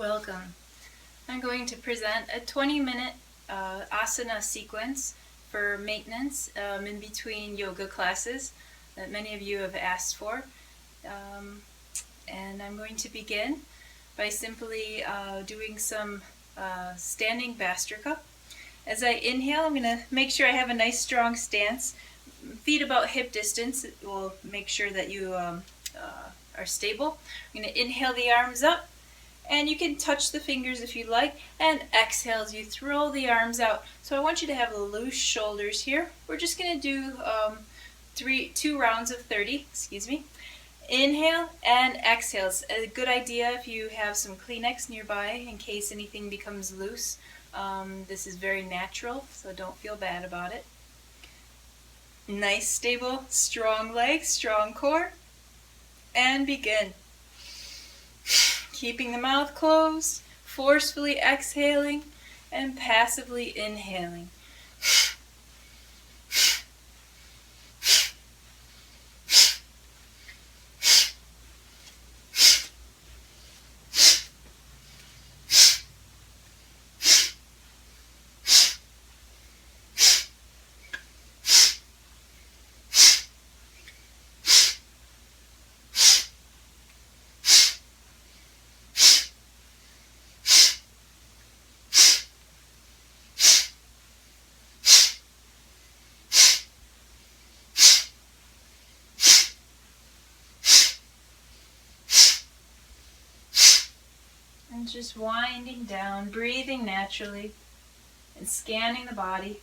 Welcome. I'm going to present a 20-minute asana sequence for maintenance in between yoga classes that many of you have asked for. And I'm going to begin by simply doing some standing Bastrika. As I inhale, I'm going to make sure I have a nice strong stance. Feet about hip distance. It will make sure that you are stable. I'm going to inhale the arms up. And you can touch the fingers if you like, and exhale as you throw the arms out. So I want you to have loose shoulders here. We're just going to do 2 rounds of 30, Inhale and exhale. It's a good idea if you have some Kleenex nearby in case anything becomes loose. This is very natural, so don't feel bad about it. Nice, stable, strong legs, strong core. And begin. Keeping the mouth closed, forcefully exhaling, and passively inhaling. And just winding down, breathing naturally, and scanning the body.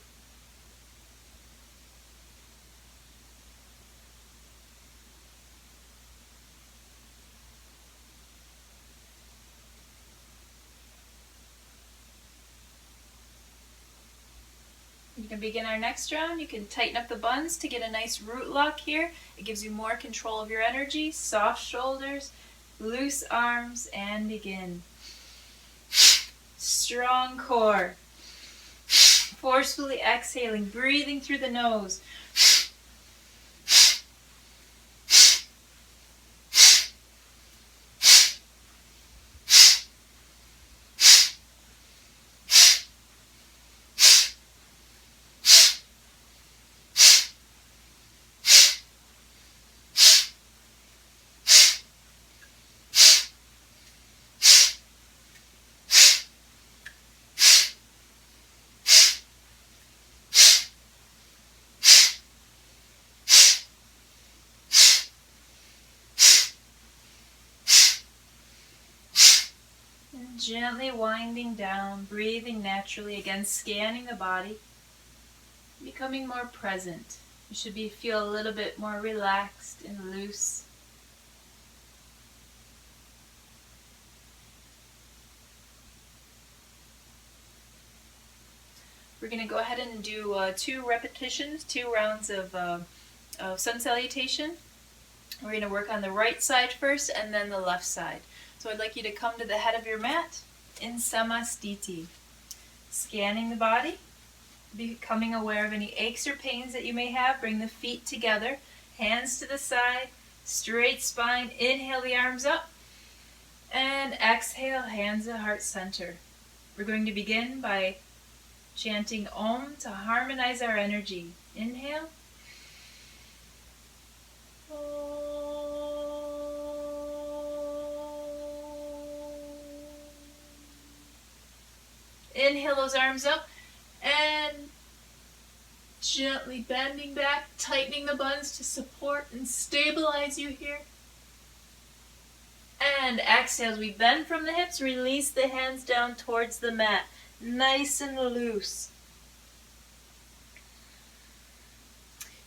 You can begin our next round. You can tighten up the buns to get a nice root lock here. It gives you more control of your energy. Soft shoulders, loose arms, and begin. Strong core. Forcefully exhaling, breathing through the nose. Gently winding down, breathing naturally, again scanning the body, becoming more present. You should feel a little bit more relaxed and loose. We're going to go ahead and do 2 repetitions, 2 rounds of sun salutation. We're going to work on the right side first and then the left side. So I'd like you to come to the head of your mat in Samastiti. Scanning the body, becoming aware of any aches or pains that you may have. Bring the feet together, hands to the side, straight spine. Inhale the arms up, and exhale, hands at heart center. We're going to begin by chanting Om to harmonize our energy. Inhale. Inhale those arms up and gently bending back, tightening the buns to support and stabilize you here. And exhale as we bend from the hips, release the hands down towards the mat, nice and loose.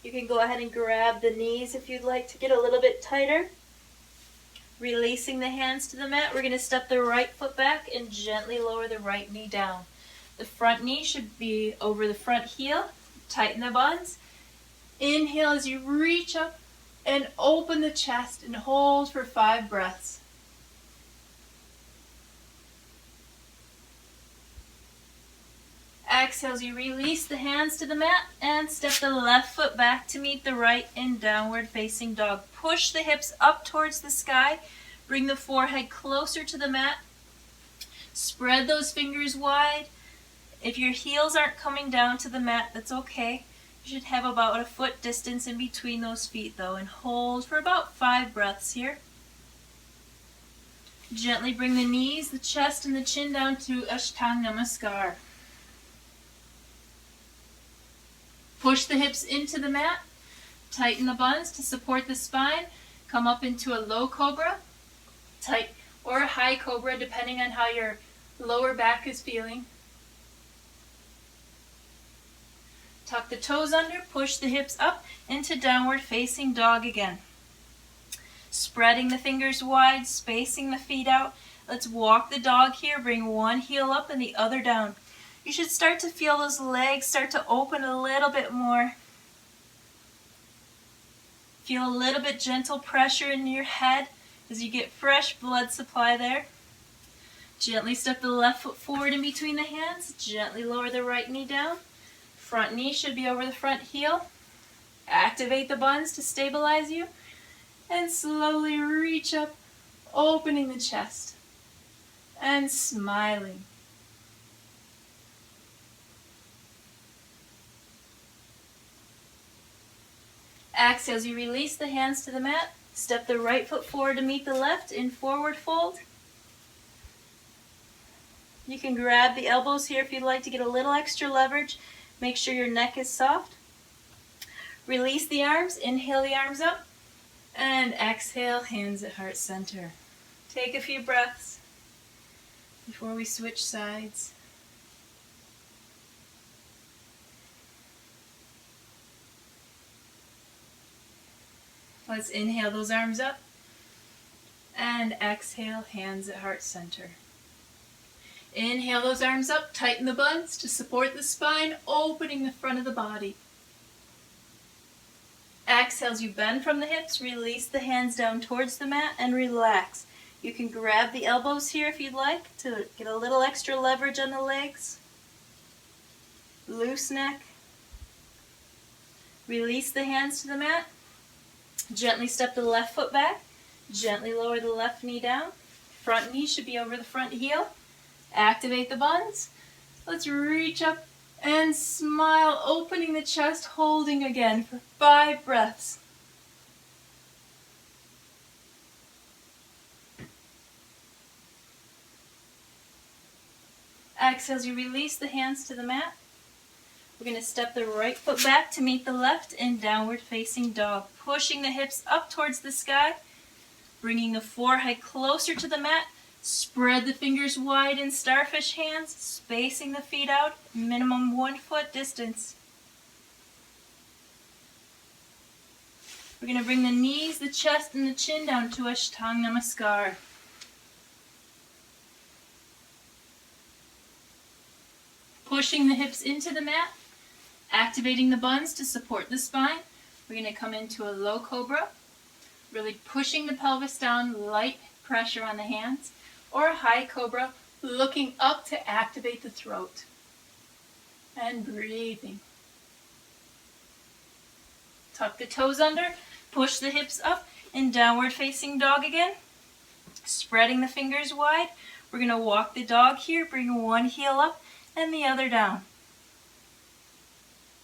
You can go ahead and grab the knees if you'd like to get a little bit tighter. Releasing the hands to the mat, we're going to step the right foot back and gently lower the right knee down. The front knee should be over the front heel. Tighten the buns. Inhale as you reach up and open the chest and hold for 5 breaths. Exhale as you release the hands to the mat and step the left foot back to meet the right in downward facing dog. Push the hips up towards the sky. Bring the forehead closer to the mat. Spread those fingers wide. If your heels aren't coming down to the mat, that's okay. You should have about a foot distance in between those feet though, and hold for about 5 breaths here. Gently bring the knees, the chest, and the chin down to Ashtanga Namaskar. Push the hips into the mat. Tighten the buns to support the spine. Come up into a low cobra, tight, or a high cobra, depending on how your lower back is feeling. Tuck the toes under, push the hips up into downward facing dog again. Spreading the fingers wide, spacing the feet out. Let's walk the dog here. Bring one heel up and the other down. You should start to feel those legs start to open a little bit more. Feel a little bit gentle pressure in your head as you get fresh blood supply there. Gently step the left foot forward in between the hands. Gently lower the right knee down. Front knee should be over the front heel. Activate the buns to stabilize you. And slowly reach up, opening the chest. And smiling. Exhale as you release the hands to the mat. Step the right foot forward to meet the left in forward fold. You can grab the elbows here if you'd like to get a little extra leverage. Make sure your neck is soft. Release the arms. Inhale the arms up. And exhale, hands at heart center. Take a few breaths before we switch sides. Let's inhale those arms up. And exhale, hands at heart center. Inhale those arms up, tighten the buns to support the spine, opening the front of the body. Exhale as you bend from the hips, release the hands down towards the mat and relax. You can grab the elbows here if you'd like to get a little extra leverage on the legs. Loose neck. Release the hands to the mat. Gently step the left foot back. Gently lower the left knee down. Front knee should be over the front heel. Activate the buns. Let's reach up and smile, opening the chest, holding again for 5 breaths. Exhale as you release the hands to the mat. We're going to step the right foot back to meet the left in downward facing dog, pushing the hips up towards the sky, bringing the forehead closer to the mat. Spread the fingers wide in starfish hands, spacing the feet out, minimum 1 foot distance. We're going to bring the knees, the chest, and the chin down to Ashtanga Namaskar. Pushing the hips into the mat, activating the buns to support the spine. We're going to come into a low cobra, really pushing the pelvis down, light pressure on the hands. Or a high cobra, looking up to activate the throat. And breathing. Tuck the toes under, push the hips up, in downward facing dog again. Spreading the fingers wide. We're going to walk the dog here, bring one heel up and the other down.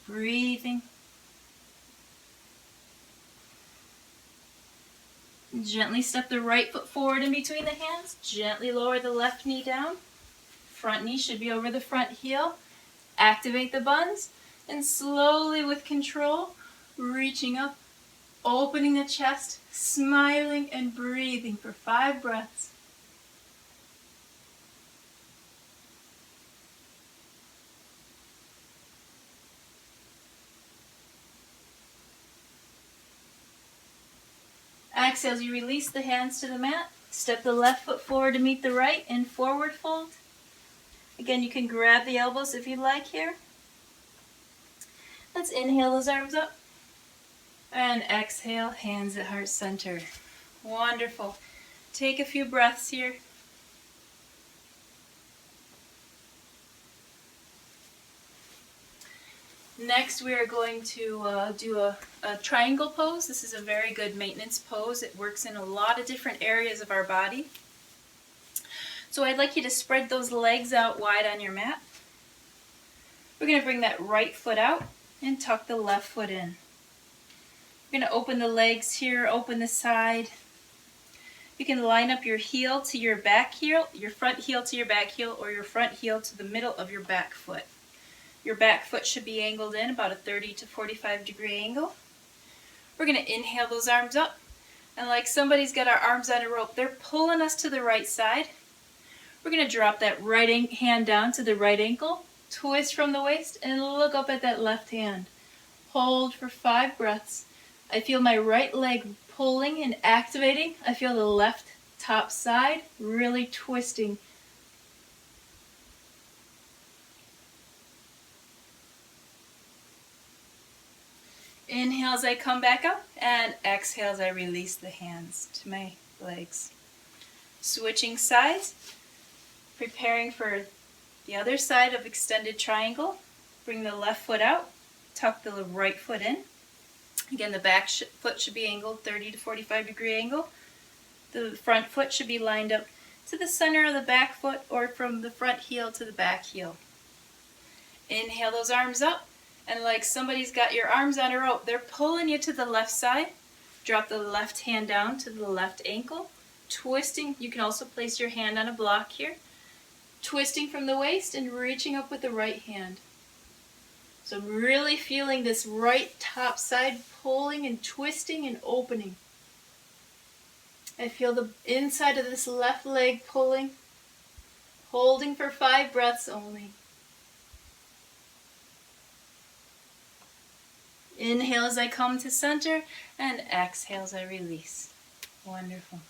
Breathing. Gently step the right foot forward in between the hands. Gently lower the left knee down. Front knee should be over the front heel. Activate the buns. And slowly with control, reaching up, opening the chest, smiling and breathing for 5 breaths. Exhale as you release the hands to the mat. Step the left foot forward to meet the right in forward fold. Again, you can grab the elbows if you'd like here. Let's inhale those arms up. And exhale, hands at heart center. Wonderful. Take a few breaths here. Next, we are going to do a triangle pose. This is a very good maintenance pose. It works in a lot of different areas of our body. So I'd like you to spread those legs out wide on your mat. We're going to bring that right foot out and tuck the left foot in. We're going to open the legs here, open the side. You can line up your heel to your back heel, your front heel to your back heel, or your front heel to the middle of your back foot. Your back foot should be angled in about a 30 to 45 degree angle. We're going to inhale those arms up, and like somebody's got our arms on a rope, they're pulling us to the right side. We're going to drop that right hand down to the right ankle, twist from the waist, and look up at that left hand. Hold for 5 breaths. I feel my right leg pulling and activating. I feel the left top side really twisting. Inhale as I come back up, and exhale as I release the hands to my legs. Switching sides, preparing for the other side of extended triangle. Bring the left foot out, tuck the right foot in. Again, the back foot should be angled 30 to 45 degree angle. The front foot should be lined up to the center of the back foot or from the front heel to the back heel. Inhale those arms up, and like somebody's got your arms on a rope, they're pulling you to the left side. Drop the left hand down to the left ankle, twisting. You can also place your hand on a block here. Twisting from the waist and reaching up with the right hand. So I'm really feeling this right top side pulling and twisting and opening. I feel the inside of this left leg pulling, holding for 5 breaths only. Inhale as I come to center, and exhale as I release. Wonderful.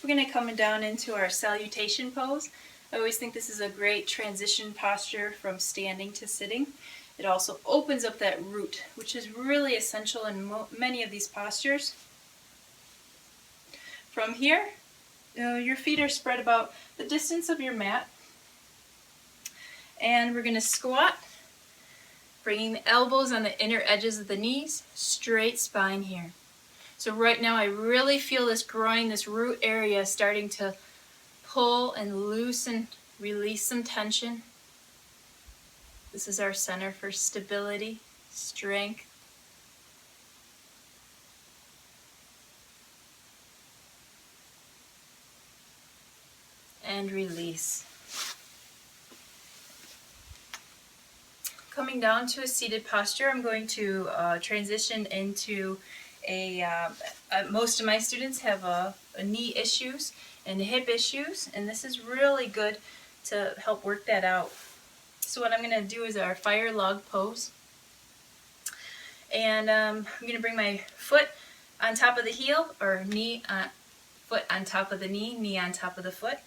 We're going to come down into our salutation pose. I always think this is a great transition posture from standing to sitting. It also opens up that root, which is really essential in many of these postures. From here, your feet are spread about the distance of your mat. And we're going to squat, bringing the elbows on the inner edges of the knees, straight spine here. So right now I really feel this groin, this root area starting to pull and loosen, release some tension. This is our center for stability, strength. And release. Coming down to a seated posture, I'm going to transition into most of my students have knee issues and hip issues, and this is really good to help work that out. So what I'm going to do is our fire log pose. And I'm going to bring my foot on top of the heel, or foot on top of the knee on top of the foot.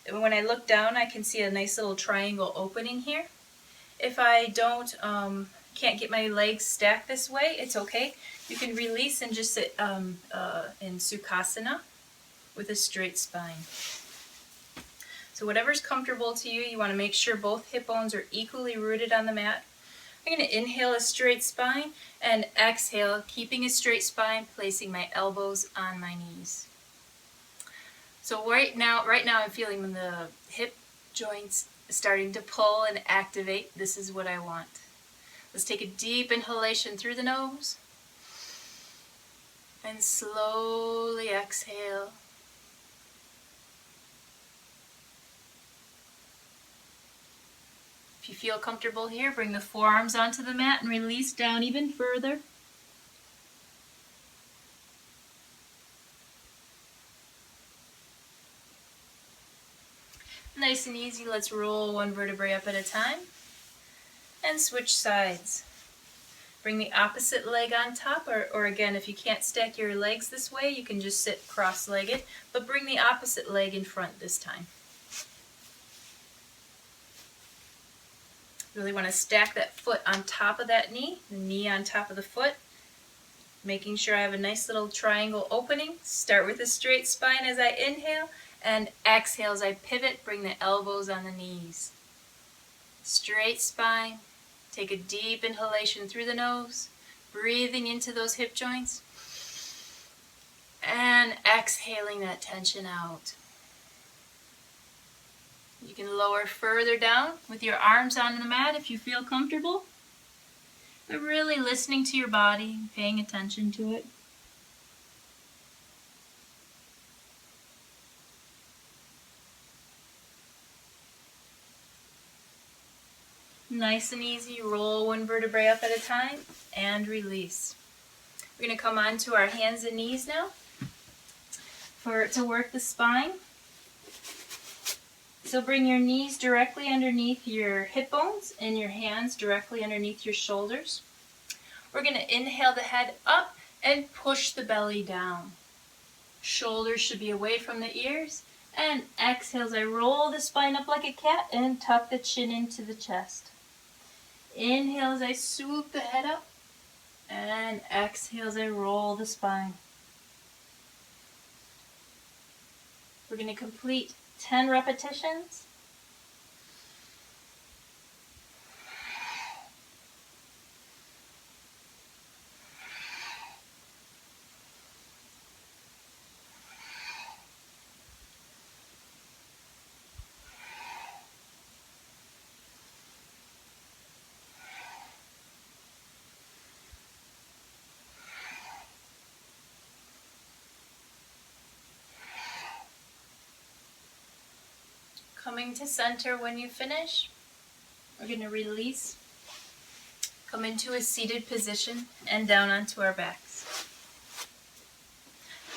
And when I look down, I can see a nice little triangle opening here. If I can't get my legs stacked this way, it's okay. You can release and just sit in Sukhasana with a straight spine. So whatever's comfortable to you, you want to make sure both hip bones are equally rooted on the mat. I'm going to inhale a straight spine and exhale, keeping a straight spine, placing my elbows on my knees. So right now I'm feeling the hip joints starting to pull and activate. This is what I want. Let's take a deep inhalation through the nose and slowly exhale. If you feel comfortable here, bring the forearms onto the mat and release down even further. Nice and easy, let's roll one vertebrae up at a time and switch sides. Bring the opposite leg on top, or again, if you can't stack your legs this way, you can just sit cross-legged, but bring the opposite leg in front this time. Really want to stack that foot on top of that knee, the knee on top of the foot, making sure I have a nice little triangle opening. Start with a straight spine as I inhale, and exhale as I pivot, bring the elbows on the knees. Straight spine. Take a deep inhalation through the nose, breathing into those hip joints, and exhaling that tension out. You can lower further down with your arms on the mat if you feel comfortable. But really listening to your body, paying attention to it. Nice and easy, roll one vertebrae up at a time and release. We're going to come on to our hands and knees now to work the spine. So bring your knees directly underneath your hip bones and your hands directly underneath your shoulders. We're going to inhale the head up and push the belly down. Shoulders should be away from the ears. And exhale as I roll the spine up like a cat and tuck the chin into the chest. Inhale as I swoop the head up. And exhale as I roll the spine. We're going to complete 10 repetitions. Coming to center when you finish. We're going to release. Come into a seated position and down onto our backs.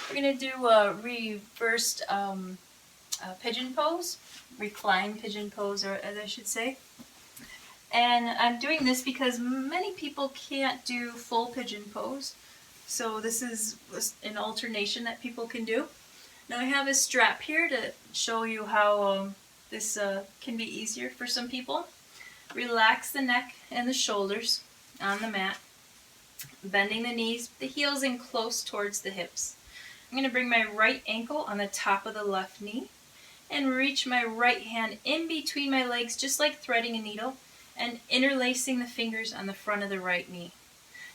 We're going to do a reversed pigeon pose, reclined pigeon pose, or as I should say. And I'm doing this because many people can't do full pigeon pose. So this is an alternation that people can do. Now I have a strap here to show you how this can be easier for some people. Relax the neck and the shoulders on the mat, bending the knees, the heels in close towards the hips. I'm going to bring my right ankle on the top of the left knee and reach my right hand in between my legs just like threading a needle and interlacing the fingers on the front of the right knee.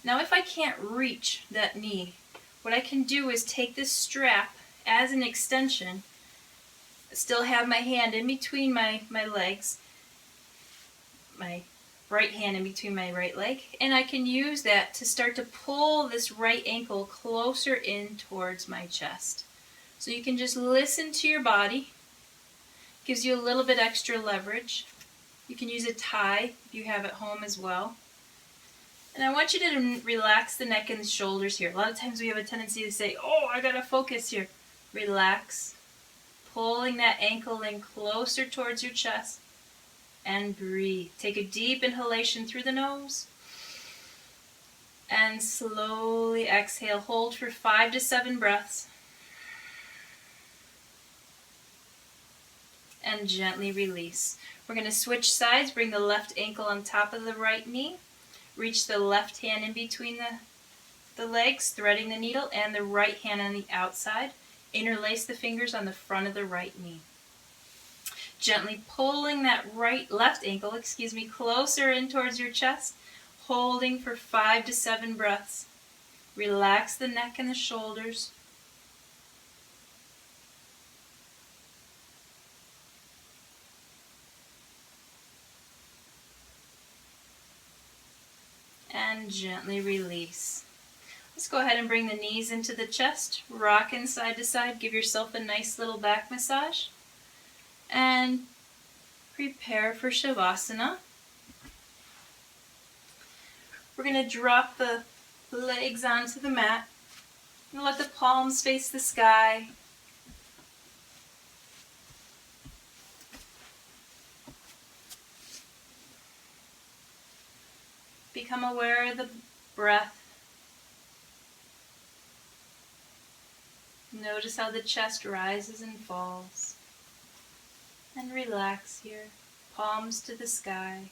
Now if I can't reach that knee, what I can do is take this strap as an extension, still have my hand in between my legs, my right hand in between my right leg, and I can use that to start to pull this right ankle closer in towards my chest. So you can just listen to your body. Gives you a little bit extra leverage. You can use a tie if you have at home as well. And I want you to relax the neck and the shoulders here. A lot of times we have a tendency to say, oh, I gotta focus here. Relax. Pulling that ankle in closer towards your chest. And breathe. Take a deep inhalation through the nose. And slowly exhale. Hold for 5 to 7 breaths. And gently release. We're going to switch sides. Bring the left ankle on top of the right knee. Reach the left hand in between the legs, threading the needle, and the right hand on the outside. Interlace the fingers on the front of the right knee. Gently pulling that left ankle, closer in towards your chest, holding for 5 to 7 breaths. Relax the neck and the shoulders. And gently release. Let's go ahead and bring the knees into the chest, rocking side to side. Give yourself a nice little back massage. And prepare for Shavasana. We're going to drop the legs onto the mat and let the palms face the sky. Become aware of the breath. Notice how the chest rises and falls. And relax here, palms to the sky.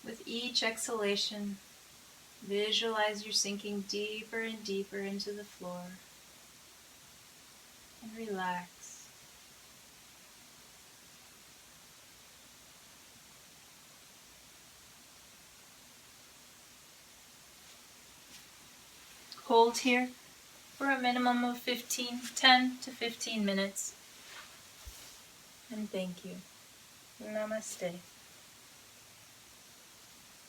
With each exhalation, visualize you're sinking deeper and deeper into the floor. And relax. Hold here for a minimum of 10 to 15 minutes. And thank you. Namaste.